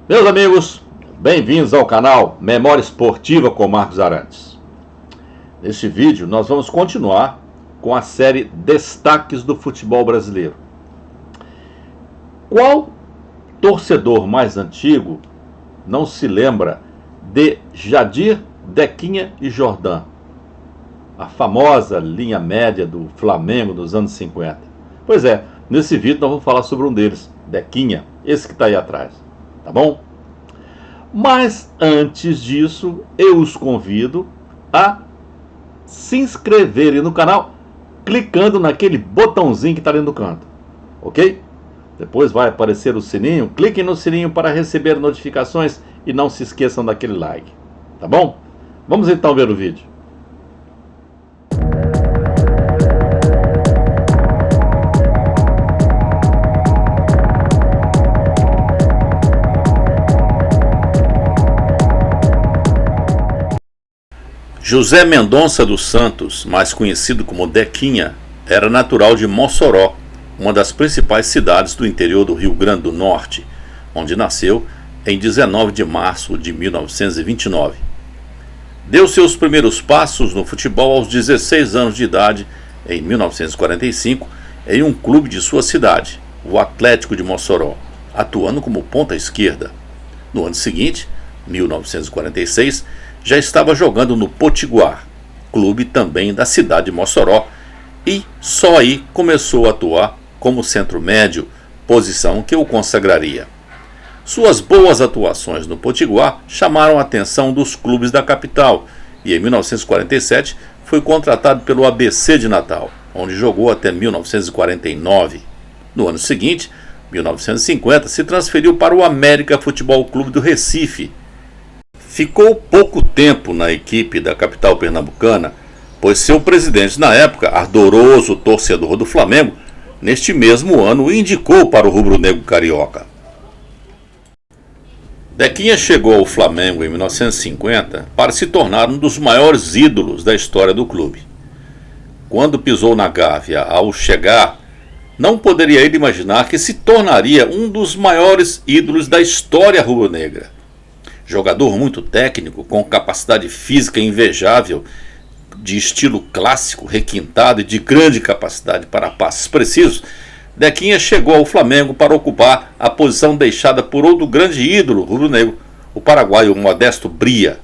Meus amigos, bem-vindos ao canal Memória Esportiva com Marcos Arantes. Neste vídeo nós vamos continuar com a série Destaques do Futebol Brasileiro. Qual torcedor mais antigo não se lembra de Jadir, Dequinha e Jordão? A famosa linha média do Flamengo dos anos 50. Pois é, nesse vídeo nós vamos falar sobre um deles, Dequinha, esse que está aí atrás. Tá bom? Mas antes disso, eu os convido a se inscreverem no canal clicando naquele botãozinho que está ali no canto, ok? Depois vai aparecer o sininho, cliquem no sininho para receber notificações e não se esqueçam daquele like, tá bom? Vamos então ver o vídeo. José Mendonça dos Santos, mais conhecido como Dequinha, era natural de Mossoró, uma das principais cidades do interior do Rio Grande do Norte, onde nasceu em 19 de março de 1929. Deu seus primeiros passos no futebol aos 16 anos de idade, em 1945, em um clube de sua cidade, o Atlético de Mossoró, atuando como ponta esquerda. No ano seguinte, 1946, já estava jogando no Potiguar, clube também da cidade de Mossoró, e só aí começou a atuar como centro médio, posição que o consagraria. Suas boas atuações no Potiguar chamaram a atenção dos clubes da capital e em 1947 foi contratado pelo ABC de Natal, onde jogou até 1949. No ano seguinte, 1950, se transferiu para o América Futebol Clube do Recife. Ficou pouco tempo na equipe da capital pernambucana, pois seu presidente na época, ardoroso torcedor do Flamengo, neste mesmo ano o indicou para o rubro-negro carioca. Dequinha chegou ao Flamengo em 1950 para se tornar um dos maiores ídolos da história do clube. Quando pisou na Gávea ao chegar, não poderia ele imaginar que se tornaria um dos maiores ídolos da história rubro-negra. Jogador muito técnico, com capacidade física invejável, de estilo clássico, requintado e de grande capacidade para passes precisos, Dequinha chegou ao Flamengo para ocupar a posição deixada por outro grande ídolo rubro-negro, o paraguaio Modesto Bria.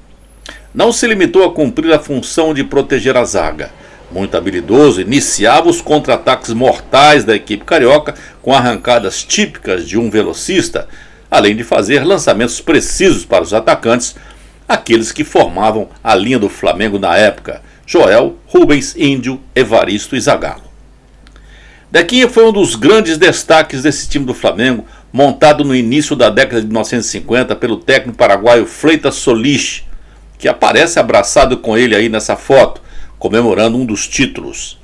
Não se limitou a cumprir a função de proteger a zaga. Muito habilidoso, iniciava os contra-ataques mortais da equipe carioca com arrancadas típicas de um velocista, além de fazer lançamentos precisos para os atacantes, aqueles que formavam a linha do Flamengo na época: Joel, Rubens, Índio, Evaristo e Zagallo. Dequinha foi um dos grandes destaques desse time do Flamengo, montado no início da década de 1950 pelo técnico paraguaio Freitas Solis, que aparece abraçado com ele aí nessa foto, comemorando um dos títulos.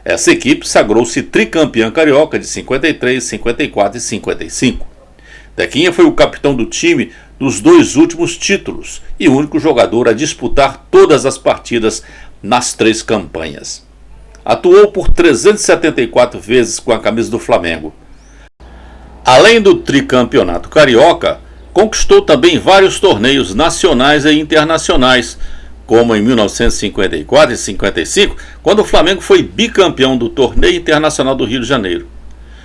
Essa equipe sagrou-se tricampeã carioca de 53, 54 e 55. Dequinha foi o capitão do time dos dois últimos títulos e o único jogador a disputar todas as partidas nas 3 campanhas. Atuou por 374 vezes com a camisa do Flamengo. Além do tricampeonato carioca, conquistou também vários torneios nacionais e internacionais, como em 1954 e 55, quando o Flamengo foi bicampeão do Torneio Internacional do Rio de Janeiro.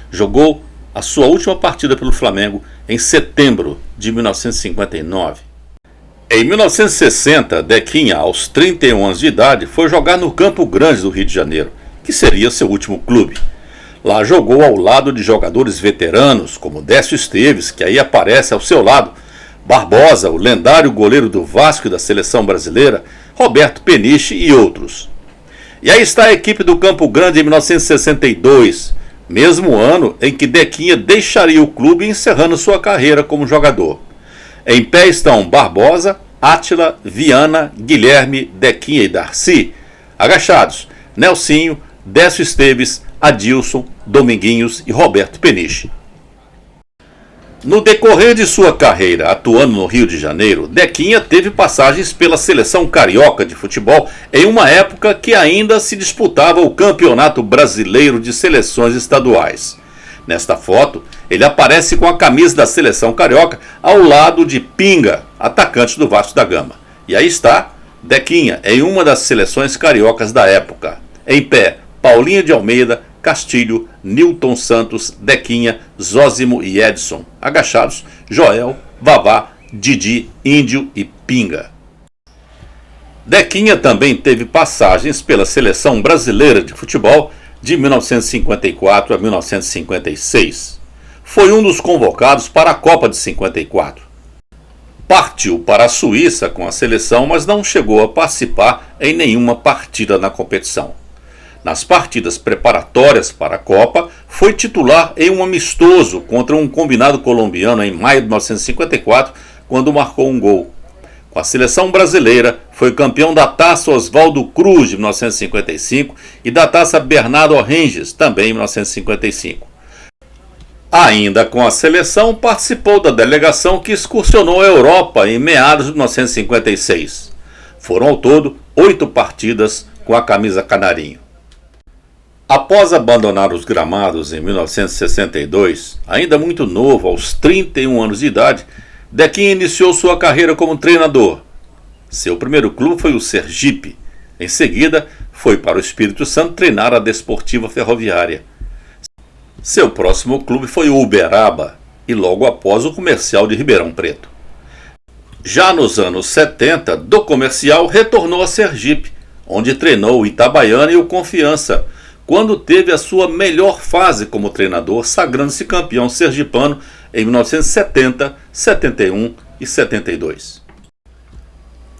Jogou a sua última partida pelo Flamengo em setembro de 1959. Em 1960, Dequinha, aos 31 anos de idade, foi jogar no Campo Grande do Rio de Janeiro, que seria seu último clube. Lá jogou ao lado de jogadores veteranos, como Décio Esteves, que aí aparece ao seu lado, Barbosa, o lendário goleiro do Vasco e da seleção brasileira, Roberto Peniche e outros. E aí está a equipe do Campo Grande em 1962, mesmo ano em que Dequinha deixaria o clube encerrando sua carreira como jogador. Em pé estão Barbosa, Átila, Viana, Guilherme, Dequinha e Darcy. Agachados, Nelsinho, Décio Esteves, Adilson, Dominguinhos e Roberto Peniche. No decorrer de sua carreira atuando no Rio de Janeiro, Dequinha teve passagens pela seleção carioca de futebol em uma época que ainda se disputava o Campeonato Brasileiro de Seleções Estaduais. Nesta foto, ele aparece com a camisa da seleção carioca ao lado de Pinga, atacante do Vasco da Gama. E aí está Dequinha, em uma das seleções cariocas da época. Em pé, Paulinho de Almeida, Castilho, Nilton Santos, Dequinha, Zósimo e Edson. Agachados, Joel, Vavá, Didi, Índio e Pinga. Dequinha também teve passagens pela seleção brasileira de futebol de 1954 a 1956. Foi um dos convocados para a Copa de 54. Partiu para a Suíça com a seleção, mas não chegou a participar em nenhuma partida na competição. Nas partidas preparatórias para a Copa, foi titular em um amistoso contra um combinado colombiano em maio de 1954, quando marcou um gol. Com a seleção brasileira, foi campeão da Taça Oswaldo Cruz de 1955 e da Taça Bernardo O'Higgins, também em 1955. Ainda com a seleção, participou da delegação que excursionou a Europa em meados de 1956. Foram ao todo 8 partidas com a camisa canarinho. Após abandonar os gramados em 1962, ainda muito novo, aos 31 anos de idade, Dequinha iniciou sua carreira como treinador. Seu primeiro clube foi o Sergipe. Em seguida, foi para o Espírito Santo treinar a Desportiva Ferroviária. Seu próximo clube foi o Uberaba e logo após o Comercial de Ribeirão Preto. Já nos anos 70, do Comercial retornou a Sergipe, onde treinou o Itabaiana e o Confiança, quando teve a sua melhor fase como treinador, sagrando-se campeão sergipano em 1970, 71 e 72.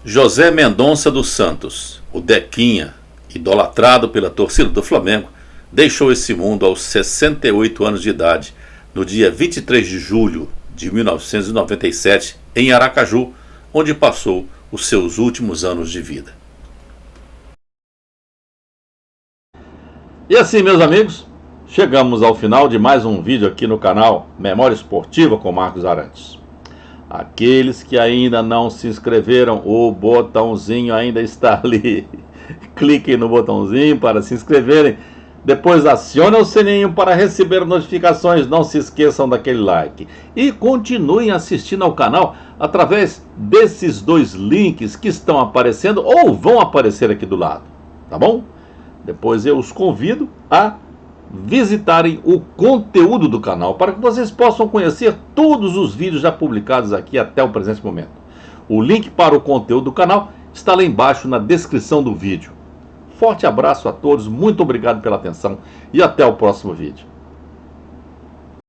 José Mendonça dos Santos, o Dequinha, idolatrado pela torcida do Flamengo, deixou esse mundo aos 68 anos de idade, no dia 23 de julho de 1997, em Aracaju, onde passou os seus últimos anos de vida. E assim, meus amigos, chegamos ao final de mais um vídeo aqui no canal Memória Esportiva com Marcos Arantes. Aqueles que ainda não se inscreveram, o botãozinho ainda está ali. Cliquem no botãozinho para se inscreverem. Depois acione o sininho para receber notificações. Não se esqueçam daquele like. E continuem assistindo ao canal através desses 2 links que estão aparecendo ou vão aparecer aqui do lado. Tá bom? Depois eu os convido a visitarem o conteúdo do canal para que vocês possam conhecer todos os vídeos já publicados aqui até o presente momento. O link para o conteúdo do canal está lá embaixo na descrição do vídeo. Forte abraço a todos, muito obrigado pela atenção e até o próximo vídeo.